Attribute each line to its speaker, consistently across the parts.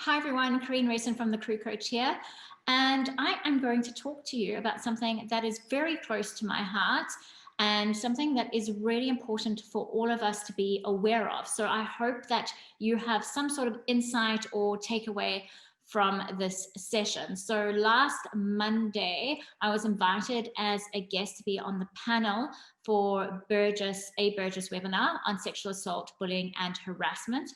Speaker 1: Hi everyone, Karine, Rayson from the Crew Coach here, and I am going to talk to you about something that is very close to my heart and something that is really important for all of us to be aware of. So I hope that you have some sort of insight or takeaway from this session. So last Monday, I was invited as a guest to be on the panel for a Burgess webinar on sexual assault, bullying, and harassment.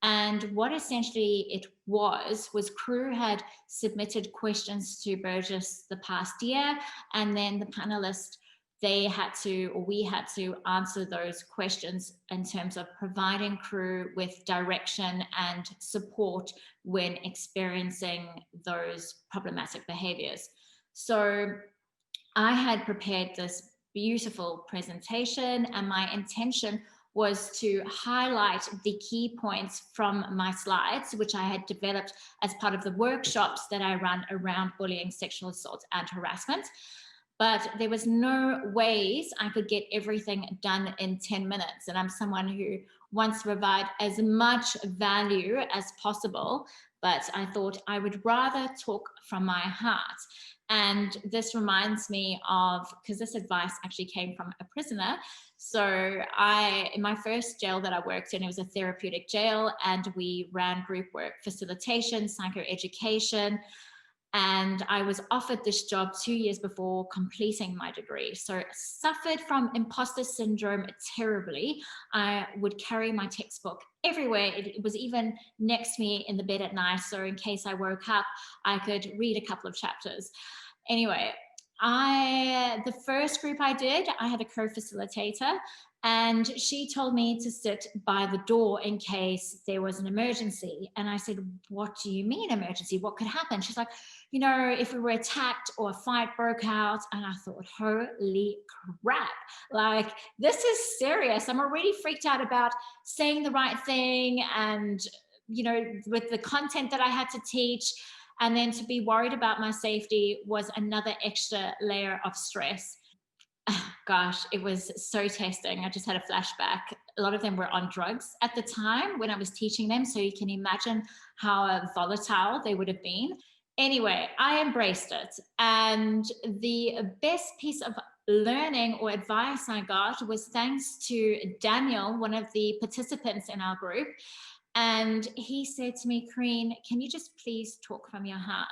Speaker 1: And what essentially it was crew had submitted questions to Burgess the past year, and then the panelists, we had to answer those questions in terms of providing crew with direction and support when experiencing those problematic behaviors. So I had prepared this beautiful presentation, and my intention was to highlight the key points from my slides, which I had developed as part of the workshops that I run around bullying, sexual assault, and harassment. But there was no ways I could get everything done in 10 minutes. And I'm someone who wants to provide as much value as possible, but I thought I would rather talk from my heart. And this reminds me of, because this advice actually came from a prisoner. So in my first jail that I worked in, it was a therapeutic jail, and we ran group work, facilitation, psychoeducation. And I was offered this job 2 years before completing my degree. So suffered from imposter syndrome terribly. I would carry my textbook everywhere. It was even next to me in the bed at night. So in case I woke up, I could read a couple of chapters. Anyway, the first group I did, I had a co-facilitator, and she told me to sit by the door in case there was an emergency. And I said, what do you mean emergency? What could happen? She's like, you know, if we were attacked or a fight broke out. And I thought, holy crap, like this is serious. I'm already freaked out about saying the right thing and, you know, with the content that I had to teach. And then to be worried about my safety was another extra layer of stress. Gosh, it was so testing. I just had a flashback. A lot of them were on drugs at the time when I was teaching them. So you can imagine how volatile they would have been. Anyway, I embraced it. And the best piece of learning or advice I got was thanks to Daniel, one of the participants in our group. And he said to me, Karine, can you just please talk from your heart?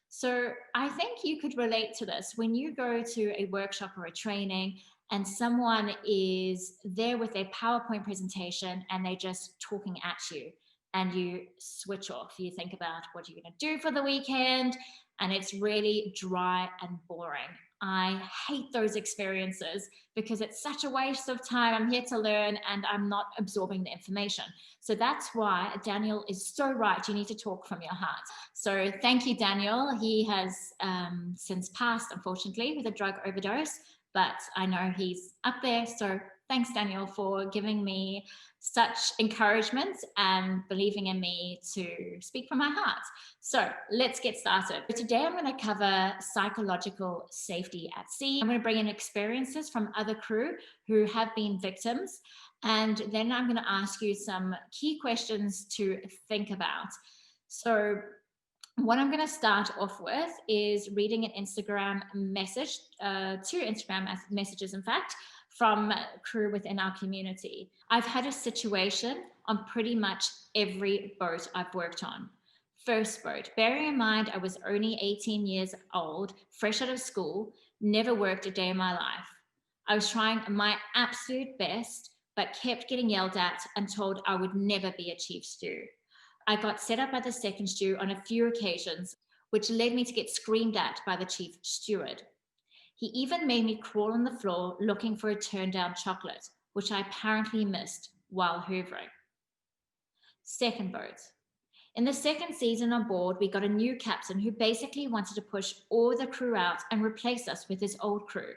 Speaker 1: So I think you could relate to this. When you go to a workshop or a training and someone is there with their PowerPoint presentation and they're just talking at you and you switch off, you think about what you're going to do for the weekend, and it's really dry and boring. I hate those experiences because it's such a waste of time. I'm here to learn and I'm not absorbing the information. So that's why Daniel is so right. You need to talk from your heart. So thank you, Daniel. He has since passed, unfortunately, with a drug overdose, but I know he's up there. So thanks, Daniel, for giving me such encouragement and believing in me to speak from my heart. So let's get started. Today, I'm going to cover psychological safety at sea. I'm going to bring in experiences from other crew who have been victims. And then I'm going to ask you some key questions to think about. So what I'm going to start off with is reading an Instagram message, two Instagram messages, in fact, from crew within our community. I've had a situation on pretty much every boat I've worked on. First boat, bearing in mind I was only 18 years old, fresh out of school, never worked a day in my life. I was trying my absolute best, but kept getting yelled at and told I would never be a chief stew. I got set up by the second stew on a few occasions, which led me to get screamed at by the chief steward. He even made me crawl on the floor looking for a turned down chocolate, which I apparently missed while hoovering. Second boat. In the second season on board, we got a new captain who basically wanted to push all the crew out and replace us with his old crew.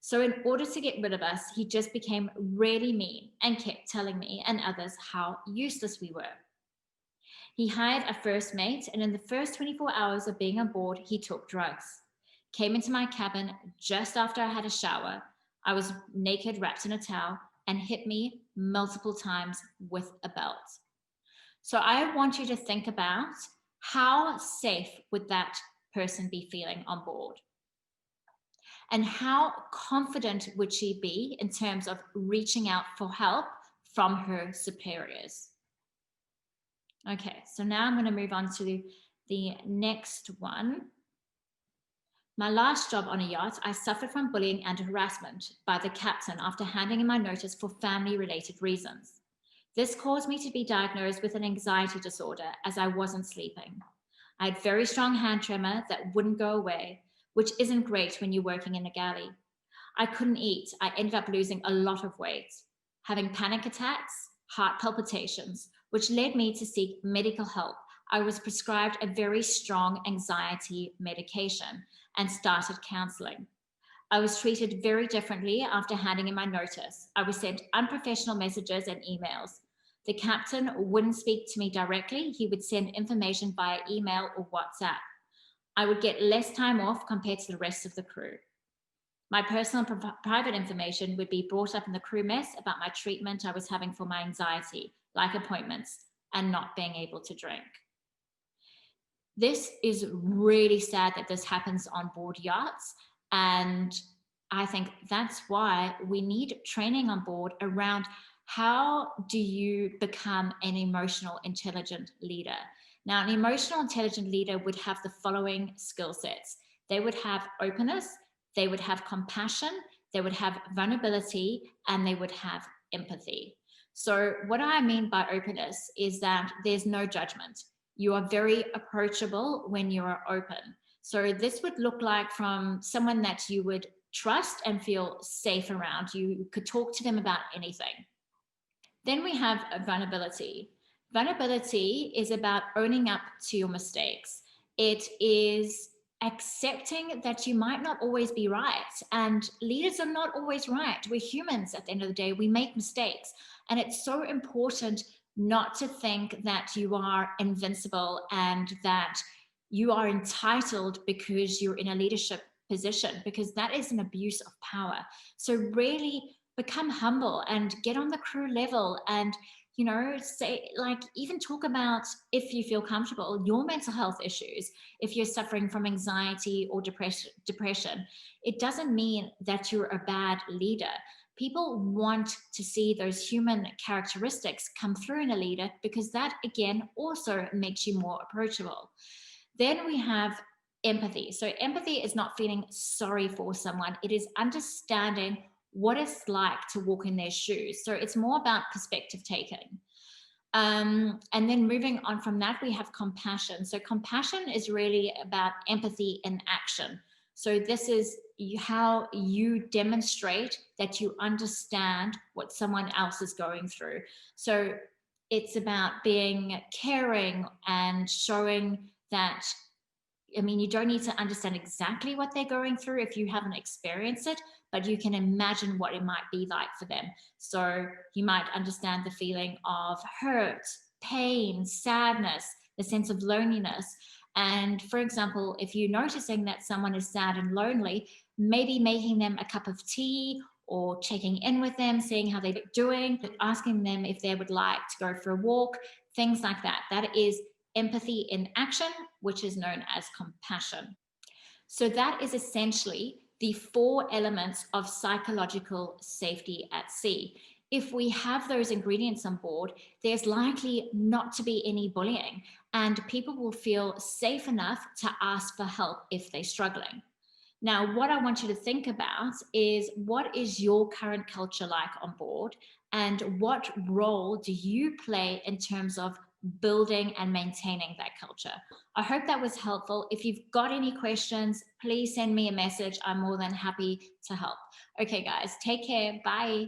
Speaker 1: So in order to get rid of us, he just became really mean and kept telling me and others how useless we were. He hired a first mate, and in the first 24 hours of being on board, he took drugs. Came into my cabin just after I had a shower. I was naked, wrapped in a towel, and hit me multiple times with a belt. So I want you to think about how safe would that person be feeling on board? And how confident would she be in terms of reaching out for help from her superiors? Okay, so now I'm going to move on to the next one. My last job on a yacht, I suffered from bullying and harassment by the captain after handing in my notice for family-related reasons. This caused me to be diagnosed with an anxiety disorder as I wasn't sleeping. I had very strong hand tremor that wouldn't go away, which isn't great when you're working in a galley. I couldn't eat. I ended up losing a lot of weight, having panic attacks, heart palpitations, which led me to seek medical help. I was prescribed a very strong anxiety medication and started counseling. I was treated very differently after handing in my notice. I was sent unprofessional messages and emails. The captain wouldn't speak to me directly. He would send information via email or WhatsApp. I would get less time off compared to the rest of the crew. My personal and private information would be brought up in the crew mess about my treatment I was having for my anxiety, like appointments, and not being able to drink. This is really sad that this happens on board yachts, and I think that's why we need training on board around how do you become an emotional intelligent leader. Now, an emotional intelligent leader would have the following skill sets. They would have openness, they would have compassion, they would have vulnerability, and they would have empathy. So what I mean by openness is that there's no judgment. You are very approachable when you are open. So this would look like from someone that you would trust and feel safe around. You could talk to them about anything. Then we have vulnerability. Vulnerability is about owning up to your mistakes. It is accepting that you might not always be right, and leaders are not always right. We're humans at the end of the day. We make mistakes, and it's so important not to think that you are invincible and that you are entitled because you're in a leadership position, because that is an abuse of power. So really become humble and get on the crew level and, you know, say, like, even talk about, if you feel comfortable, your mental health issues. If you're suffering from anxiety or depression, it doesn't mean that you're a bad leader. People want to see those human characteristics come through in a leader, because that, again, also makes you more approachable. Then we have empathy. So empathy is not feeling sorry for someone. It is understanding what it's like to walk in their shoes. So it's more about perspective taking. And then moving on from that, we have compassion. So compassion is really about empathy in action. So this is how you demonstrate that you understand what someone else is going through. So it's about being caring and showing that, I mean, you don't need to understand exactly what they're going through if you haven't experienced it, but you can imagine what it might be like for them. So you might understand the feeling of hurt, pain, sadness, the sense of loneliness. And for example, if you're noticing that someone is sad and lonely, maybe making them a cup of tea or checking in with them, seeing how they're doing, asking them if they would like to go for a walk, things like that. That is empathy in action, which is known as compassion. So that is essentially the 4 elements of psychological safety at sea. If we have those ingredients on board, there's likely not to be any bullying, and people will feel safe enough to ask for help if they're struggling. Now, what I want you to think about is, what is your current culture like on board, and what role do you play in terms of building and maintaining that culture? I hope that was helpful. If you've got any questions, please send me a message. I'm more than happy to help. Okay, guys, take care. Bye.